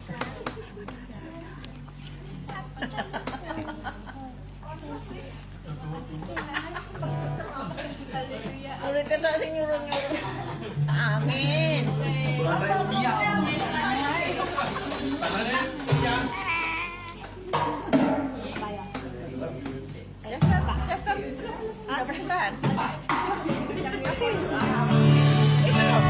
Kulit ketok sing nyuruh-nyuruh. Amin. Bahasa ilmiah. Chester. Ada persembahan. Kasih. Itu loh.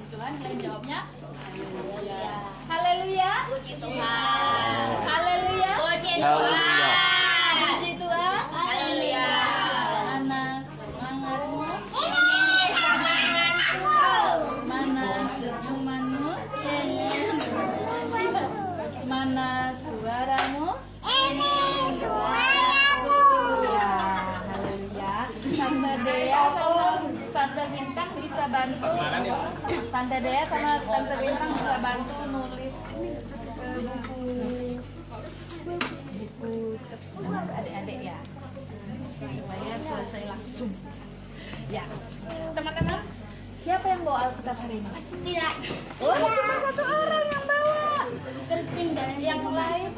Tuhan, kalian jawabnya haleluya. Haleluya. Puji Tuhan. Haleluya. Puji Tuhan. Puji Tuhan. Haleluya. Mana semangatmu? Ini semangatku. Mana senyumanmu? Mana suaramu? Ini suaraku. Ya, haleluya. Tante Dea sama Tante Bintang bisa bantu. Tante Dea sama Tante Bintang bisa bantu nulis buku adik-adik ya, supaya selesai langsung. Ya, teman-teman, siapa yang bawa Alkitab hari ini? Tidak. Oh, cuma satu orang yang bawa. Tertinggal. Yang lain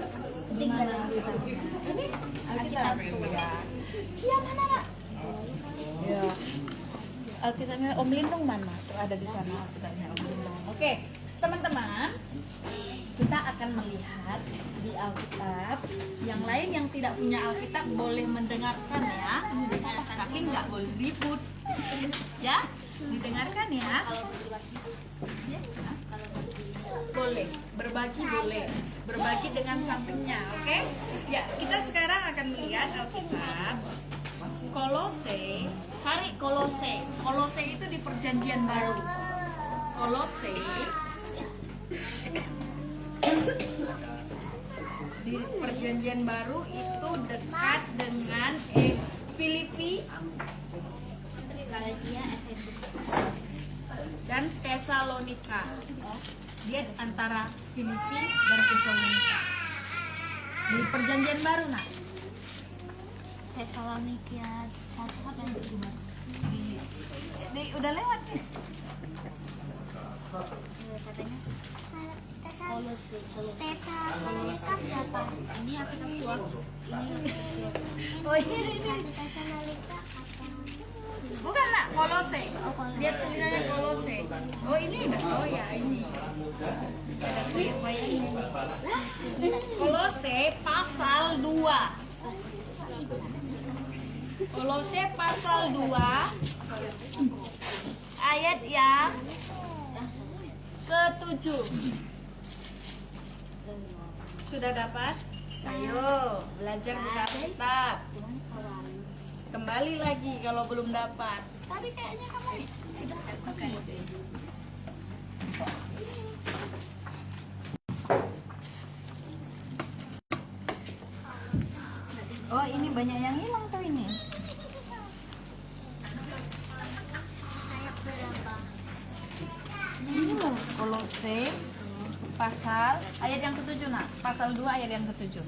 gimana Alkitabnya? Ini Alkitab ya. Iya mana nak? Ya. Alkitabnya Om Lindung mana? Tuh ada di sana Alkitabnya Om Lindung. Oke, teman-teman, kita akan melihat di Alkitab. Yang lain yang tidak punya Alkitab boleh mendengarkan ya, tapi nggak boleh ribut. Ya, didengarkan ya. Boleh, berbagi dengan sampingnya, oke? Ya, kita sekarang akan melihat Alkitab Kolose. Cari Kolose. Kolose itu di Perjanjian Baru. Kolose di Perjanjian Baru itu dekat dengan Filipi, Galatia, Efesus. dan Tesalonika. Dia antara Filipi dan Tesalonika. Di Perjanjian Baru nak. Tesalonika 1 apa yang kedua? Udah lewat nih. Katanya Kolose. Tesalonika berapa? Ini aku tahu. Oh ini. Tesalonika Bukan nak, Kolose. Kolose. Dia tulisannya Kolose. Oh ini, oh ya ini. Ada bayang-bayang. Kolose pasal 2. Kolose pasal 2 ayat yang ke-7. Sudah dapat? Ayo belajar buka Alkitab. Kembali lagi kalau belum dapat. Tadi kayaknya kamu bukan. Oh ini banyak yang hilang tuh ini. Ini loh Kolose pasal ayat yang ke-7 nak. Pasal 2 ayat yang ke-7.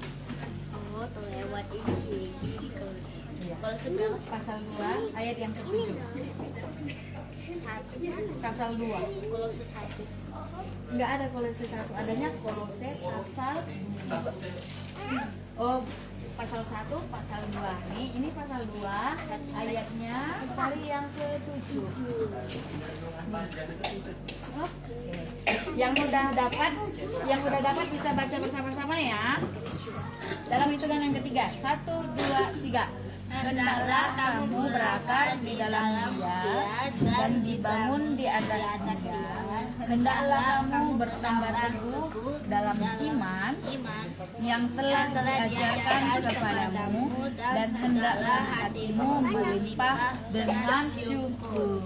Oh, tuh lewat ini. Kolose. Iya. Kolose berapa? Pasal 2 ayat yang ke-7. 1. Pasal 2. Kolose 1. Enggak ada Kolose 1, adanya Kolose pasal 2. Oh, pasal 1, pasal 2. Nih, ini pasal 2 ayatnya cari yang ke-7. Oke. Yang udah dapat bisa baca bersama-sama ya. Dalam hitungan yang ketiga. 1, 2, 3. Hendaklah kamu berakar di dalam Dia dan dibangun di atas Dia. Hendaklah kamu bertambah teguh dalam iman yang telah diajarkan kepadamu, dan hendaklah hatimu melimpah dengan syukur.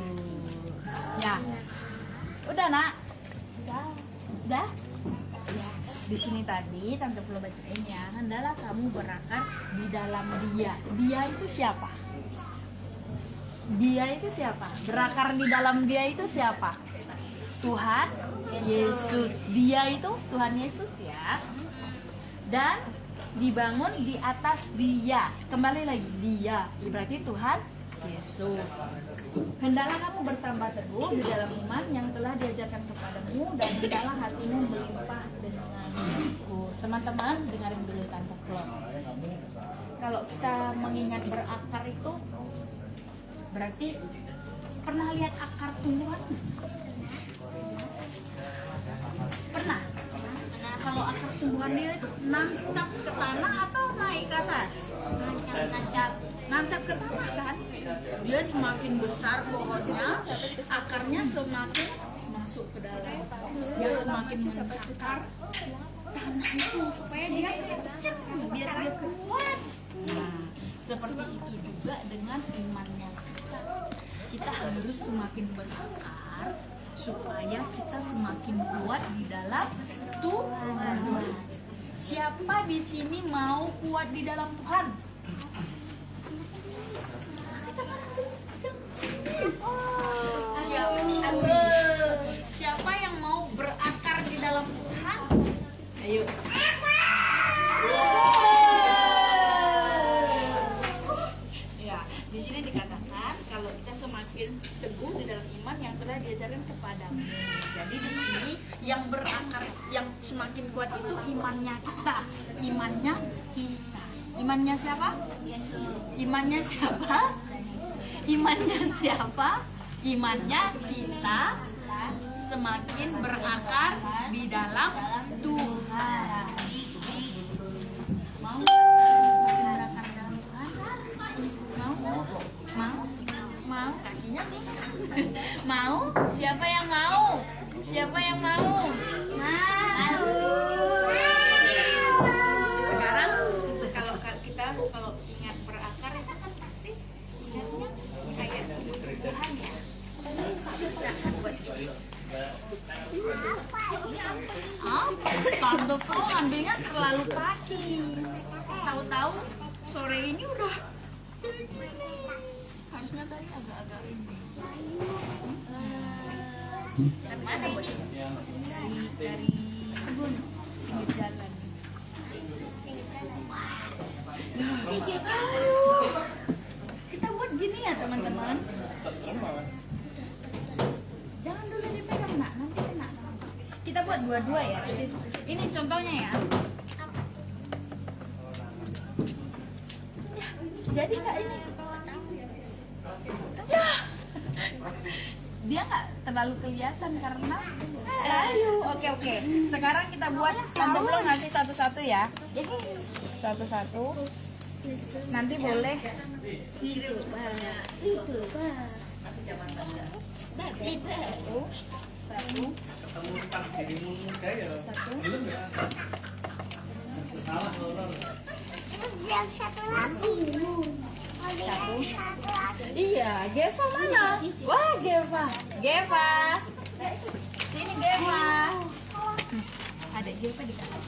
Ya, udah nak? Udah? Di sini tadi Tante perlu bacain ya. Hendaklah kamu berakar di dalam Dia. Dia itu siapa? Dia itu siapa? Berakar di dalam Dia itu siapa? Tuhan Yesus. Dia itu Tuhan Yesus ya. Dan dibangun di atas Dia. Kembali lagi Dia. Berarti Tuhan Yesus. Hendaklah kamu bertambah teguh di dalam iman yang telah diajarkan kepadamu, dan hendaklah hatimu melimpah dengan syukur. Teman-teman, dengarin dulu Tante Flos. Kalau kita mengingat berakar itu berarti pernah lihat akar tumbuhan? Pernah? Kalau akar tumbuhan dia itu nancap ke tanah atau naik ke atas? Nancap ke tanah kan? Dia semakin besar pohonnya, akarnya semakin masuk ke dalam, dia semakin mencakar tanah itu supaya dia kencang, biar dia kuat. Nah, seperti itu juga dengan imannya kita. Kita harus semakin berakar supaya kita semakin kuat di dalam Tuhan. Siapa di sini mau kuat di dalam Tuhan? Siapa yang mau berakar di dalam Tuhan? Ayo. Ya, di sini dikatakan kalau kita semakin teguh di dalam iman yang telah diajarkan kepadamu. Jadi di sini yang berakar, yang semakin kuat itu imannya kita. Imannya kita. Imannya siapa? Imannya siapa? Imannya siapa? Imannya kita semakin berakar di dalam Tuhan. Mau berakar di dalam Tuhan? Mau? Kakinya nih. Mau? Siapa yang mau? Siapa yang mau? Sekarang kalau ingat berakar itu kan pasti ingatnya kayak Tuhan ya. Tante Pro ambilnya terlalu pagi. Tahu-tahu sore ini udah harusnya tadi agak-agak ini. Dari mana bos? Dari kebun pinggir jalan. Kita buat gini ya teman-teman. Jangan dulu dipegang nak, nanti kena. Kita buat dua-dua ya. Ini contohnya ya. Jadi nggak ini? Ya. Dia nggak terlalu kelihatan karena. Ayo, oke. Sekarang kita buat. Tante belum ngasih satu-satu ya. Satu-satu. Nanti boleh. Satu. Yang satu lagi. Satu. Iya, Geva mana? Wah, Geva. Sini Geva. Ada Geva di dalam.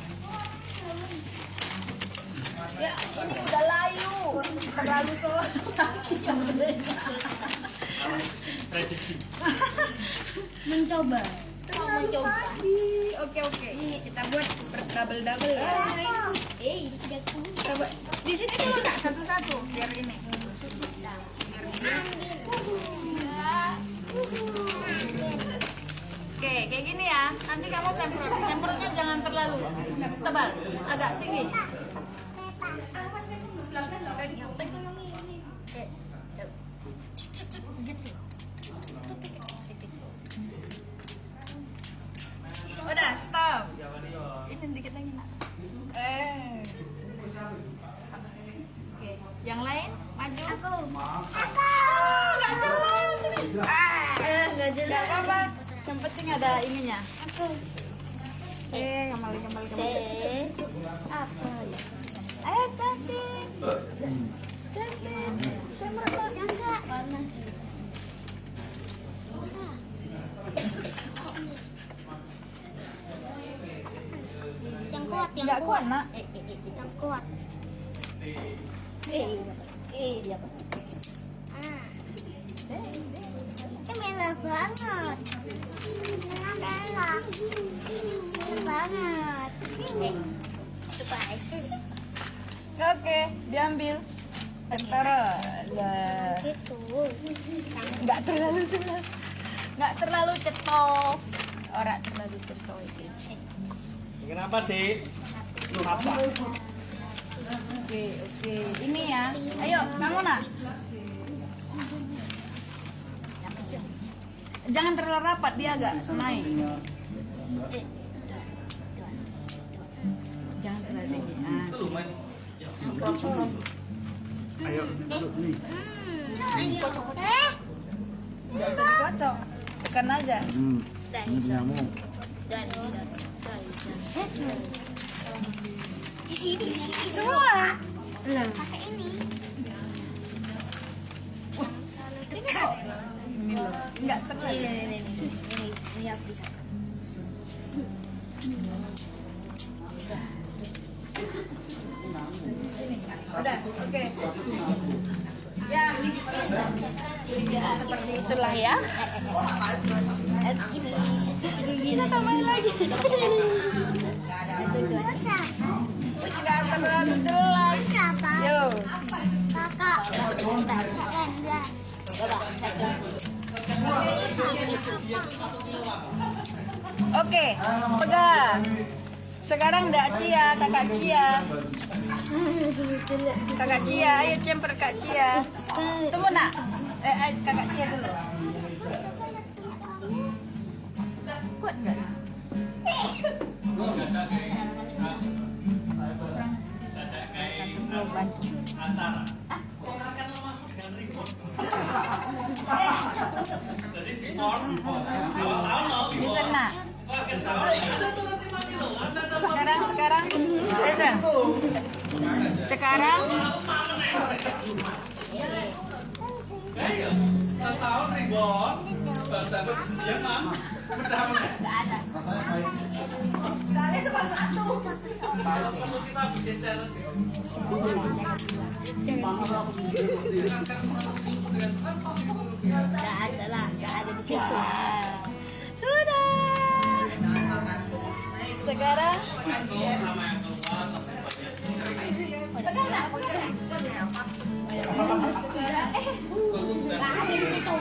Ya, ini udah layu. Terlalu tua. Mencoba. Oke. Ini kita buat double ya. Kita buat. Di sini dulu Kak, satu-satu biar ini. Oke, kayak gini ya. Nanti kamu semprot. Semprotnya jangan terlalu tebal, agak tinggi. Gitu. Udah, stop. Ini dikit lagi nak. Oke, yang lain maju. Aku. Nggak jelas ini. Nggak jelas. Nggak apa-apa. Yang penting ada ininya. Aku. Kembali. Apa ya? Cantik. Semprot. Enggak. Yang kuat, Nggak kuat nak. Yang kuat. Dia apa? Merah banget. Merah banget. Spice. Oke, diambil. Taruh. Gitu. Nggak terlalu jelas. Nggak terlalu cetov. Orang terlalu cetov. Kenapa, Dik? Lu apa? Oke. Ini ya. Ayo, kamu nak. Jangan terlalu rapat, dia agak naik. Jangan terlalu tinggi. Nah, Ayo, duduk nih. nggak usah dikocok. Tekan aja. Ini punyamu. Di sini Semua. pakai ini. Enggak terlalu. Ini aku bisa. Udah, oke. Ya, seperti itulah ya. Kita tambahin lagi. Tidak terlalu jelas. Siapa? Yo. Kakak. Oke, pegang. Sekarang Dak Cia, Kakak Cia. Kakak Cia, ayo cemper Kak Cia. Tunggu nak. Kakak Cia dulu. Kuat nggak? Bisa nak. Sekarang. Bisa. Sekarang. Setahun ribon. Ya, Mam. Kalian cuma satu. Perlu kita bikin challenge. Nggak ada lah, nggak ada di situ. Sudah. Sekarang. Nggak ada di situ.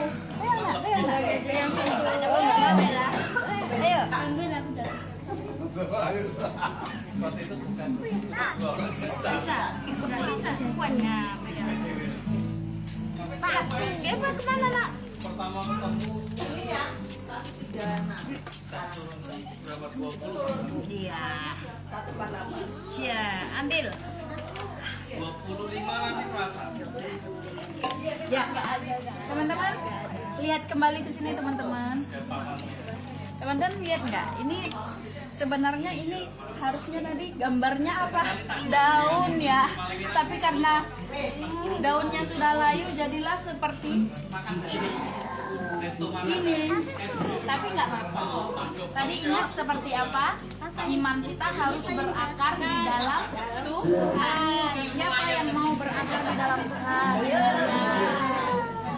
Ayo. Ambil aku dah. Bisa. Bisa. Kuatnya. Pak, Eva kemana nak? Pertama ketemu berapa 20? Iya. Cia, ambil. 25 nanti perasaan. Ya, teman-teman, lihat kembali ke sini teman-teman. Teman-teman lihat nggak? Ini sebenarnya ini harusnya tadi gambarnya apa? Daun ya. Tapi karena daunnya sudah layu, jadilah seperti ini. Tapi nggak apa-apa. Tadi ingat seperti apa? Iman kita harus berakar di dalam Tuhan. Siapa yang mau berakar di dalam Tuhan?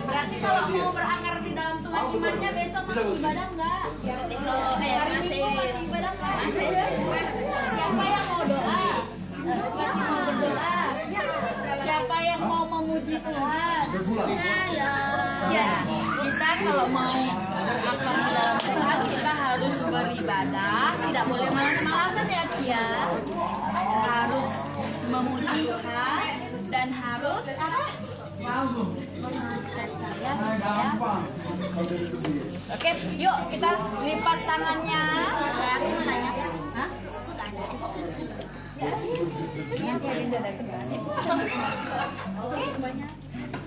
Berarti kalau mau berakar di dalam Tuhan, imannya besok masih ibadah nggak? Besok masih ibadah nggak? masih. Siapa yang mau doa? Masih mau berdoa? Siapa yang mau memuji Tuhan? Ya, kita kalau mau berakar di dalam Tuhan, kita harus beribadah, tidak boleh malas-malasan ya Cia. Harus memuji Tuhan dan harus apa? Oke, yuk kita lipat tangannya. Hah?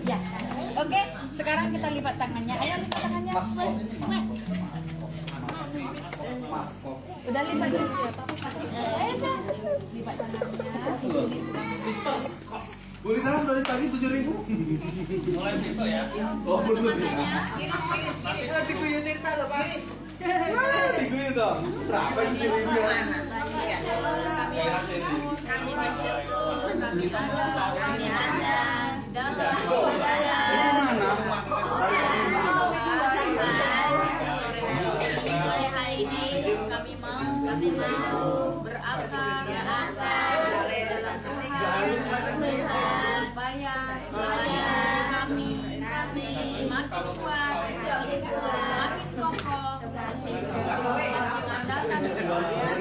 Ya, oke. Sekarang kita lipat tangannya. Ayo lipat tangannya. Udah lipat ya? Ayo Sel. Lipat tangannya. Boleh saham dari tadi 7.000. Mulai besok ya. Oh, betul. Nanti saya diguyunin kalau Paris. Diguyun dong. Berapa ini? Kami bersyukur. Kami ada. Sore hari ini kami mau berakar dalam Tuhan supaya kami semakin kuat, semakin kokoh, mengandalkan Tuhan.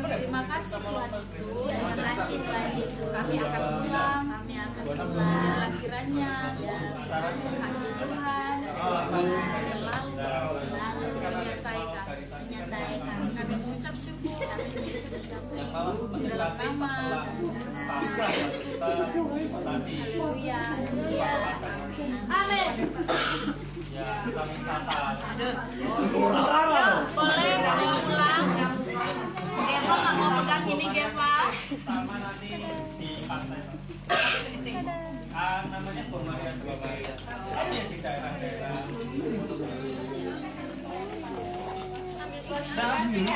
Terima kasih Tuhan Yesus. Kami akan pulang. Dan kiranya kasih Tuhan selalu menyertai kami. Kami mengucap syukur dalam nama Yesus. Haleluya. Amin. Ya, kita wisata. Aduh. Orang. Boleh bawa pulang. Geva nggak mau pegang ini Geva. Sama nanti di pantai. Namanya Purmaria Surabaya. Di daerah-daerah. Ambil